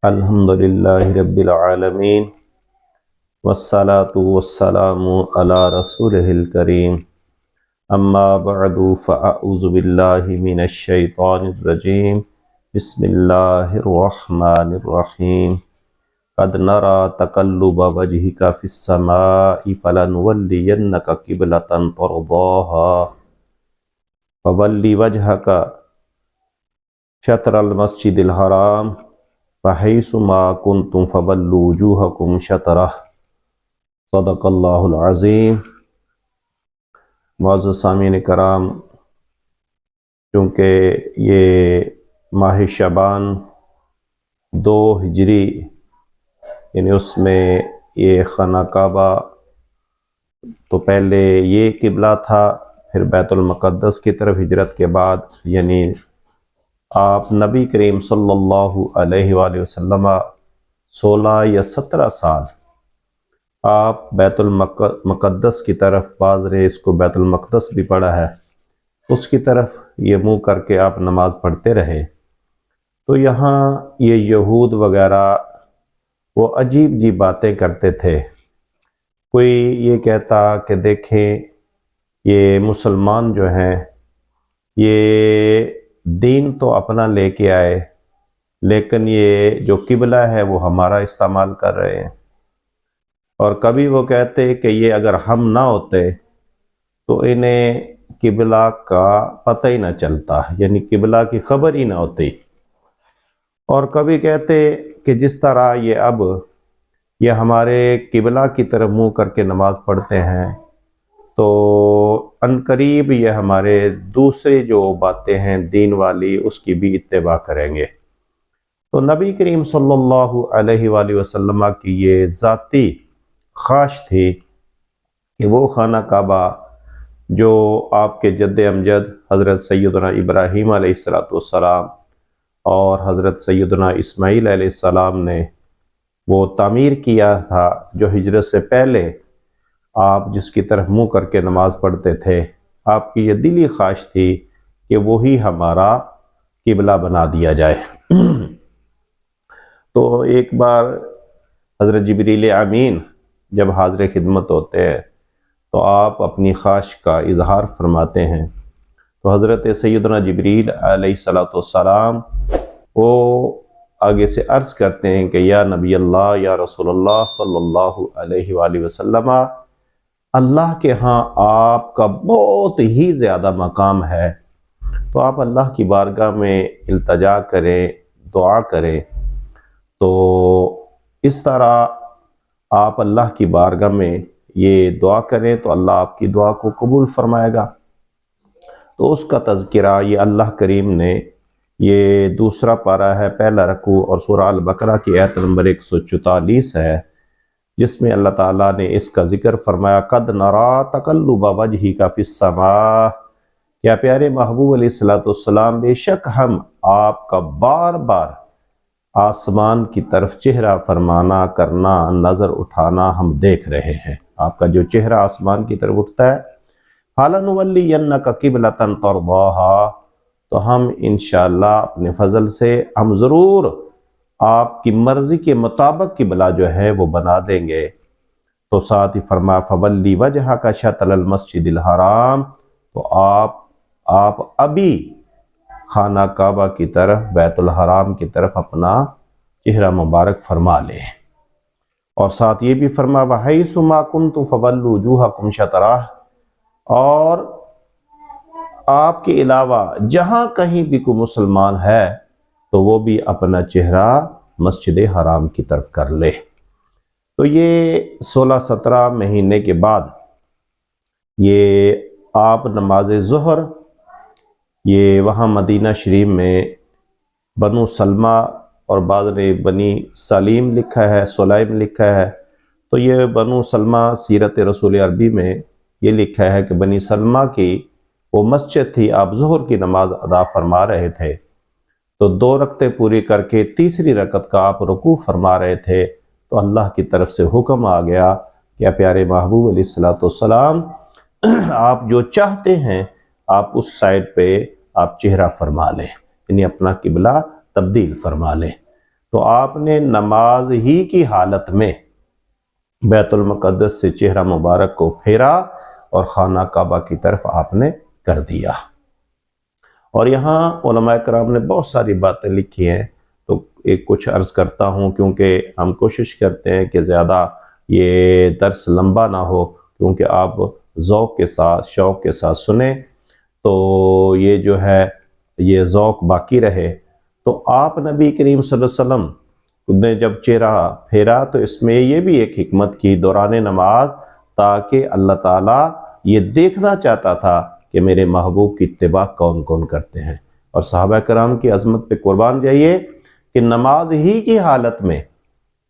الحمدللہ رب العالمین والصلاة والسلام علی رسولہ الکریم اما بعد فاعوذ باللہ من الشیطان الرجیم بسم اللہ الرحمن الرحیم قد نرى تقلب وجهك في السماء فلنولينك قبلة ترضاها فول وجهك شطر المسجد الحرام فحیث ما کنتم فولوا وجوہکم شطرہ صدق اللہ العظیم۔ معزز سامعین کرام، چونکہ یہ ماہ شعبان 2 ہجری یعنی اس میں یہ خانہ کعبہ تو پہلے یہ قبلہ تھا، پھر بیت المقدس کی طرف ہجرت کے بعد یعنی آپ نبی کریم صلی اللہ علیہ وآلہ وسلم 16 یا 17 سال آپ بیت المقدس کی طرف، بعض نے اس کو بیت المقدس بھی پڑھا ہے، اس کی طرف یہ منہ کر کے آپ نماز پڑھتے رہے۔ تو یہاں یہ یہود وغیرہ وہ عجیب جی باتیں کرتے تھے۔ کوئی یہ کہتا کہ دیکھیں یہ مسلمان جو ہیں یہ دین تو اپنا لے کے آئے، لیکن یہ جو قبلہ ہے وہ ہمارا استعمال کر رہے ہیں۔ اور کبھی وہ کہتے کہ یہ اگر ہم نہ ہوتے تو انہیں قبلہ کا پتہ ہی نہ چلتا، یعنی قبلہ کی خبر ہی نہ ہوتی۔ اور کبھی کہتے کہ جس طرح یہ اب یہ ہمارے قبلہ کی طرف منہ کر کے نماز پڑھتے ہیں تو عنقریب یہ ہمارے دوسرے جو باتیں ہیں دین والی اس کی بھی اتباع کریں گے۔ تو نبی کریم صلی اللہ علیہ وآلہ وسلم کی یہ ذاتی خواہش تھی کہ وہ خانہ کعبہ جو آپ کے جد امجد حضرت سیدنا ابراہیم علیہ السلام اور حضرت سیدنا اسماعیل علیہ السلام نے وہ تعمیر کیا تھا، جو ہجرت سے پہلے آپ جس کی طرف منہ کر کے نماز پڑھتے تھے، آپ کی یہ دلی خواہش تھی کہ وہی ہمارا قبلہ بنا دیا جائے۔ تو ایک بار حضرت جبریل امین جب حاضر خدمت ہوتے ہیں تو آپ اپنی خواہش کا اظہار فرماتے ہیں، تو حضرت سیدنا جبریل علیہ السلام وہ آگے سے عرض کرتے ہیں کہ یا نبی اللہ، یا رسول اللہ صلی اللہ علیہ وآلہ وسلم، اللہ کے ہاں آپ کا بہت ہی زیادہ مقام ہے، تو آپ اللہ کی بارگاہ میں التجا کریں، دعا کریں۔ تو اس طرح آپ اللہ کی بارگاہ میں یہ دعا کریں تو اللہ آپ کی دعا کو قبول فرمائے گا۔ تو اس کا تذکرہ یہ اللہ کریم نے، یہ دوسرا پارہ ہے، پہلا رکوع، اور سورہ البقرہ کی آیت نمبر 144 ہے، جس میں اللہ تعالیٰ نے اس کا ذکر فرمایا، قد نرى تقلب وجهك في السماء، کیا پیارے محبوب علیہ السلام بے شک ہم آپ کا بار بار آسمان کی طرف چہرہ فرمانا کرنا، نظر اٹھانا ہم دیکھ رہے ہیں۔ آپ کا جو چہرہ آسمان کی طرف اٹھتا ہے، فَلَنُوَلِّيَنَّكَ قِبْلَةً تَرْضَاهَا، تو ہم انشاءاللہ اپنے فضل سے ہم ضرور آپ کی مرضی کے مطابق قبلہ جو ہے وہ بنا دیں گے۔ تو ساتھ ہی فرمایا فَوَلِّ وَجْهَكَ شَطْرَ الْمَسْجِدِ الْحَرَامِ، تو آپ ابھی خانہ کعبہ کی طرف، بیت الحرام کی طرف اپنا چہرہ مبارک فرما لیں۔ اور ساتھ یہ بھی فرمایا وَحَيْثُ مَا كُنْتُمْ فَوَلُّوا وُجُوهَكُمْ شَطْرَهُ، اور آپ کے علاوہ جہاں کہیں بھی کوئی مسلمان ہے تو وہ بھی اپنا چہرہ مسجد حرام کی طرف کر لے۔ تو یہ 16-17 مہینے کے بعد یہ آپ نماز ظہر یہ وہاں مدینہ شریف میں بنو سلمہ، اور بعض نے بنی سلیم لکھا ہے، سلیم لکھا ہے، تو یہ بنو سلمہ سیرت رسول عربی میں یہ لکھا ہے کہ بنی سلمہ کی وہ مسجد تھی، آپ ظہر کی نماز ادا فرما رہے تھے، تو 2 رکعتیں پوری کر کے تیسری رکعت کا آپ رکوع فرما رہے تھے، تو اللہ کی طرف سے حکم آ گیا کہ پیارے محبوب علیہ السلام آپ جو چاہتے ہیں آپ اس سائڈ پہ آپ چہرہ فرما لیں، یعنی اپنا قبلہ تبدیل فرما لیں۔ تو آپ نے نماز ہی کی حالت میں بیت المقدس سے چہرہ مبارک کو پھیرا اور خانہ کعبہ کی طرف آپ نے کر دیا۔ اور یہاں علماء کرام نے بہت ساری باتیں لکھی ہیں، تو ایک کچھ عرض کرتا ہوں، کیونکہ ہم کوشش کرتے ہیں کہ زیادہ یہ درس لمبا نہ ہو، کیونکہ آپ ذوق کے ساتھ شوق کے ساتھ سنیں تو یہ جو ہے یہ ذوق باقی رہے۔ تو آپ نبی کریم صلی اللہ علیہ وسلم نے جب چہرہ پھیرا تو اس میں یہ بھی ایک حکمت کی دوران نماز، تاکہ اللہ تعالیٰ یہ دیکھنا چاہتا تھا کہ میرے محبوب کی اتباع کون کون کرتے ہیں۔ اور صحابہ کرام کی عظمت پہ قربان جائیے کہ نماز ہی کی حالت میں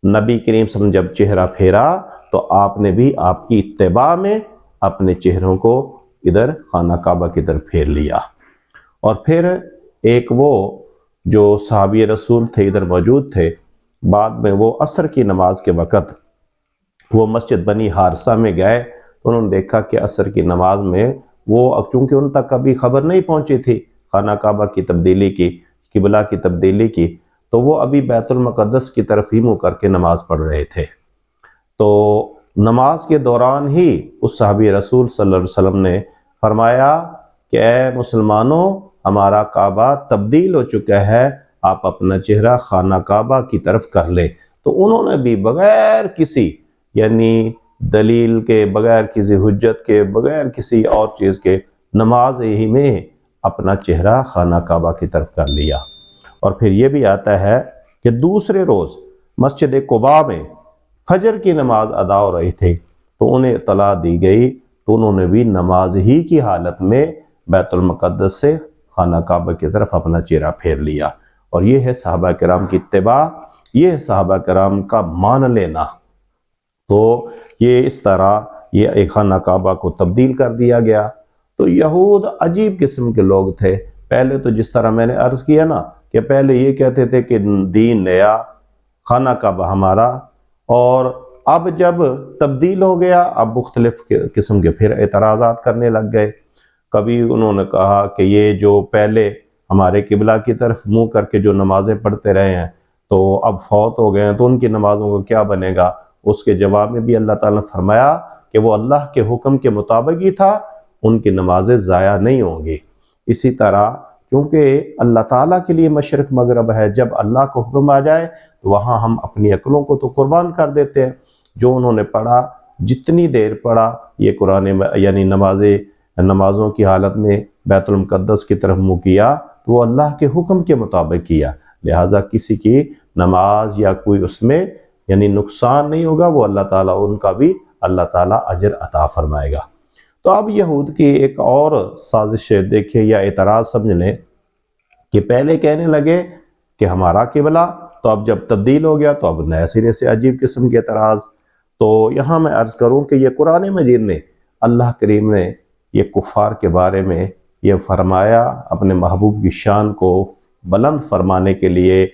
نبی کریم صلی اللہ علیہ وسلم جب چہرہ پھیرا تو آپ نے بھی آپ کی اتباع میں اپنے چہروں کو ادھر خانہ کعبہ کی طرف پھیر لیا۔ اور پھر ایک وہ جو صحابی رسول تھے ادھر موجود تھے، بعد میں وہ عصر کی نماز کے وقت وہ مسجد بنی حارثہ میں گئے، انہوں نے دیکھا کہ عصر کی نماز میں وہ، چونکہ ان تک کبھی خبر نہیں پہنچی تھی خانہ کعبہ کی تبدیلی کی، قبلہ کی تبدیلی کی، تو وہ ابھی بیت المقدس کی طرف ہی منہ کر کے نماز پڑھ رہے تھے۔ تو نماز کے دوران ہی اس صحابی رسول صلی اللہ علیہ وسلم نے فرمایا کہ اے مسلمانوں، ہمارا کعبہ تبدیل ہو چکا ہے، آپ اپنا چہرہ خانہ کعبہ کی طرف کر لیں۔ تو انہوں نے بھی بغیر کسی یعنی دلیل کے، بغیر کسی حجت کے، بغیر کسی اور چیز کے، نماز ہی میں اپنا چہرہ خانہ کعبہ کی طرف کر لیا۔ اور پھر یہ بھی آتا ہے کہ دوسرے روز مسجد قباء میں فجر کی نماز ادا ہو رہی تھی، تو انہیں اطلاع دی گئی، تو انہوں نے بھی نماز ہی کی حالت میں بیت المقدس سے خانہ کعبہ کی طرف اپنا چہرہ پھیر لیا۔ اور یہ ہے صحابہ کرام کی اتباع، یہ ہے صحابہ کرام کا مان لینا۔ تو یہ اس طرح یہ ایک خانہ کعبہ کو تبدیل کر دیا گیا۔ تو یہود عجیب قسم کے لوگ تھے۔ پہلے تو جس طرح میں نے عرض کیا نا کہ پہلے یہ کہتے تھے کہ دین نیا، خانہ کعبہ ہمارا، اور اب جب تبدیل ہو گیا اب مختلف قسم کے پھر اعتراضات کرنے لگ گئے۔ کبھی انہوں نے کہا کہ یہ جو پہلے ہمارے قبلہ کی طرف منہ کر کے جو نمازیں پڑھتے رہے ہیں تو اب فوت ہو گئے ہیں تو ان کی نمازوں کو کیا بنے گا؟ اس کے جواب میں بھی اللہ تعالیٰ نے فرمایا کہ وہ اللہ کے حکم کے مطابق ہی تھا، ان کی نمازیں ضائع نہیں ہوں گی۔ اسی طرح کیونکہ اللہ تعالیٰ کے لیے مشرق مغرب ہے، جب اللہ کو حکم آ جائے تو وہاں ہم اپنی عقلوں کو تو قربان کر دیتے ہیں۔ جو انہوں نے پڑھا، جتنی دیر پڑھا، یہ قرآن یعنی نمازوں کی حالت میں بیت المقدس کی طرف منہ کیا تو وہ اللہ کے حکم کے مطابق کیا، لہٰذا کسی کی نماز یا کوئی اس میں یعنی نقصان نہیں ہوگا، وہ اللہ تعالیٰ ان کا بھی اللہ تعالیٰ اجر عطا فرمائے گا۔ تو اب یہود کی ایک اور سازش دیکھیں یا اعتراض سمجھ لیں کہ پہلے کہنے لگے کہ ہمارا قبلہ، تو اب جب تبدیل ہو گیا تو اب نئے سرے سے عجیب قسم کے اعتراض۔ تو یہاں میں عرض کروں کہ یہ قرآن مجید میں اللہ کریم نے یہ کفار کے بارے میں یہ فرمایا، اپنے محبوب کی شان کو بلند فرمانے کے لیے،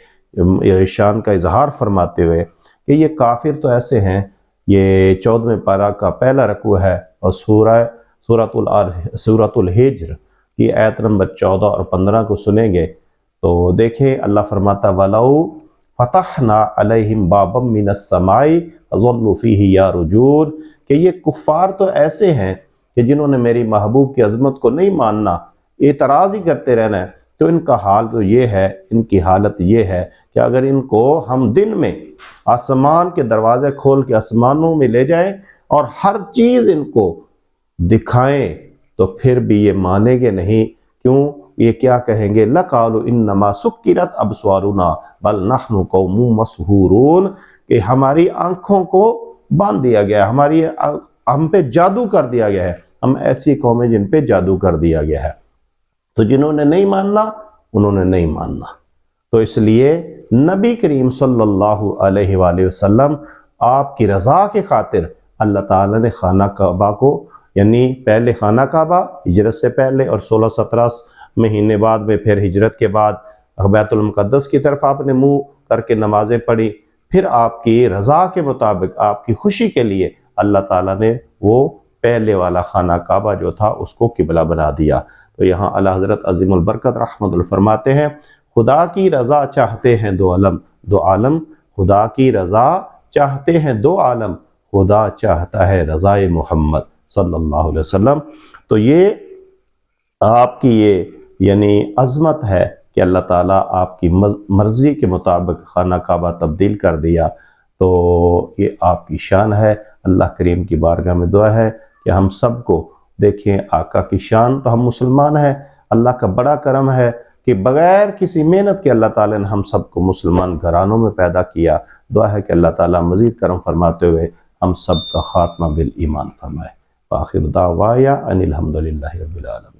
یہ شان کا اظہار فرماتے ہوئے کہ یہ کافر تو ایسے ہیں۔ یہ 14ویں پارہ کا پہلا رکوع ہے اور سورۃ الحجر کی آیت نمبر 14 اور 15 کو سنیں گے تو دیکھیں اللہ فرماتا وَلَوْ فَتَحْنَا عَلَيْهِمْ بَابًا مِّنَ السَّمَاءِ فَظَلُّوا فِيهِ يَعْرُجُونَ کہ یہ کفار تو ایسے ہیں کہ جنہوں نے میری محبوب کی عظمت کو نہیں ماننا، اعتراض ہی کرتے رہنا ہے، تو ان کا حال تو یہ ہے، ان کی حالت یہ ہے کہ اگر ان کو ہم دن میں آسمان کے دروازے کھول کے آسمانوں میں لے جائیں اور ہر چیز ان کو دکھائیں تو پھر بھی یہ مانیں گے نہیں۔ کیوں؟ یہ کیا کہیں گے؟ لَقَالُوا إِنَّمَا سُكِّرَتْ أَبْصَارُنَا بَلْ نَحْنُ قَوْمٌ مَسْحُورُونَ کہ ہماری آنکھوں کو باندھ دیا گیا، ہم پہ جادو کر دیا گیا ہے، ہم ایسی قومیں جن پہ جادو کر دیا گیا ہے۔ تو جنہوں نے نہیں ماننا انہوں نے نہیں ماننا۔ تو اس لیے نبی کریم صلی اللہ علیہ وآلہ وسلم آپ کی رضا کے خاطر اللہ تعالیٰ نے خانہ کعبہ کو یعنی پہلے خانہ کعبہ ہجرت سے پہلے اور 16-17 مہینے بعد میں پھر ہجرت کے بعد بیت المقدس کی طرف آپ نے منہ کر کے نمازیں پڑھی، پھر آپ کی رضا کے مطابق آپ کی خوشی کے لیے اللہ تعالیٰ نے وہ پہلے والا خانہ کعبہ جو تھا اس کو قبلہ بنا دیا۔ تو یہاں اعلیٰ حضرت عظیم البرکت رحمت اللہ فرماتے ہیں خدا کی رضا چاہتے ہیں دو عالم، دو عالم خدا کی رضا چاہتے ہیں دو عالم، خدا چاہتا ہے رضائے محمد صلی اللہ علیہ وسلم۔ تو یہ آپ کی یہ یعنی عظمت ہے کہ اللہ تعالیٰ آپ کی مرضی کے مطابق خانہ کعبہ تبدیل کر دیا، تو یہ آپ کی شان ہے۔ اللہ کریم کی بارگاہ میں دعا ہے کہ ہم سب کو دیکھیں آقا کی شان، تو ہم مسلمان ہیں، اللہ کا بڑا کرم ہے کہ بغیر کسی محنت کے اللہ تعالیٰ نے ہم سب کو مسلمان گھرانوں میں پیدا کیا۔ دعا ہے کہ اللہ تعالیٰ مزید کرم فرماتے ہوئے ہم سب کا خاتمہ بالایمان فرمائے۔ وآخر دعوایا ان الحمدللہ رب العالمین۔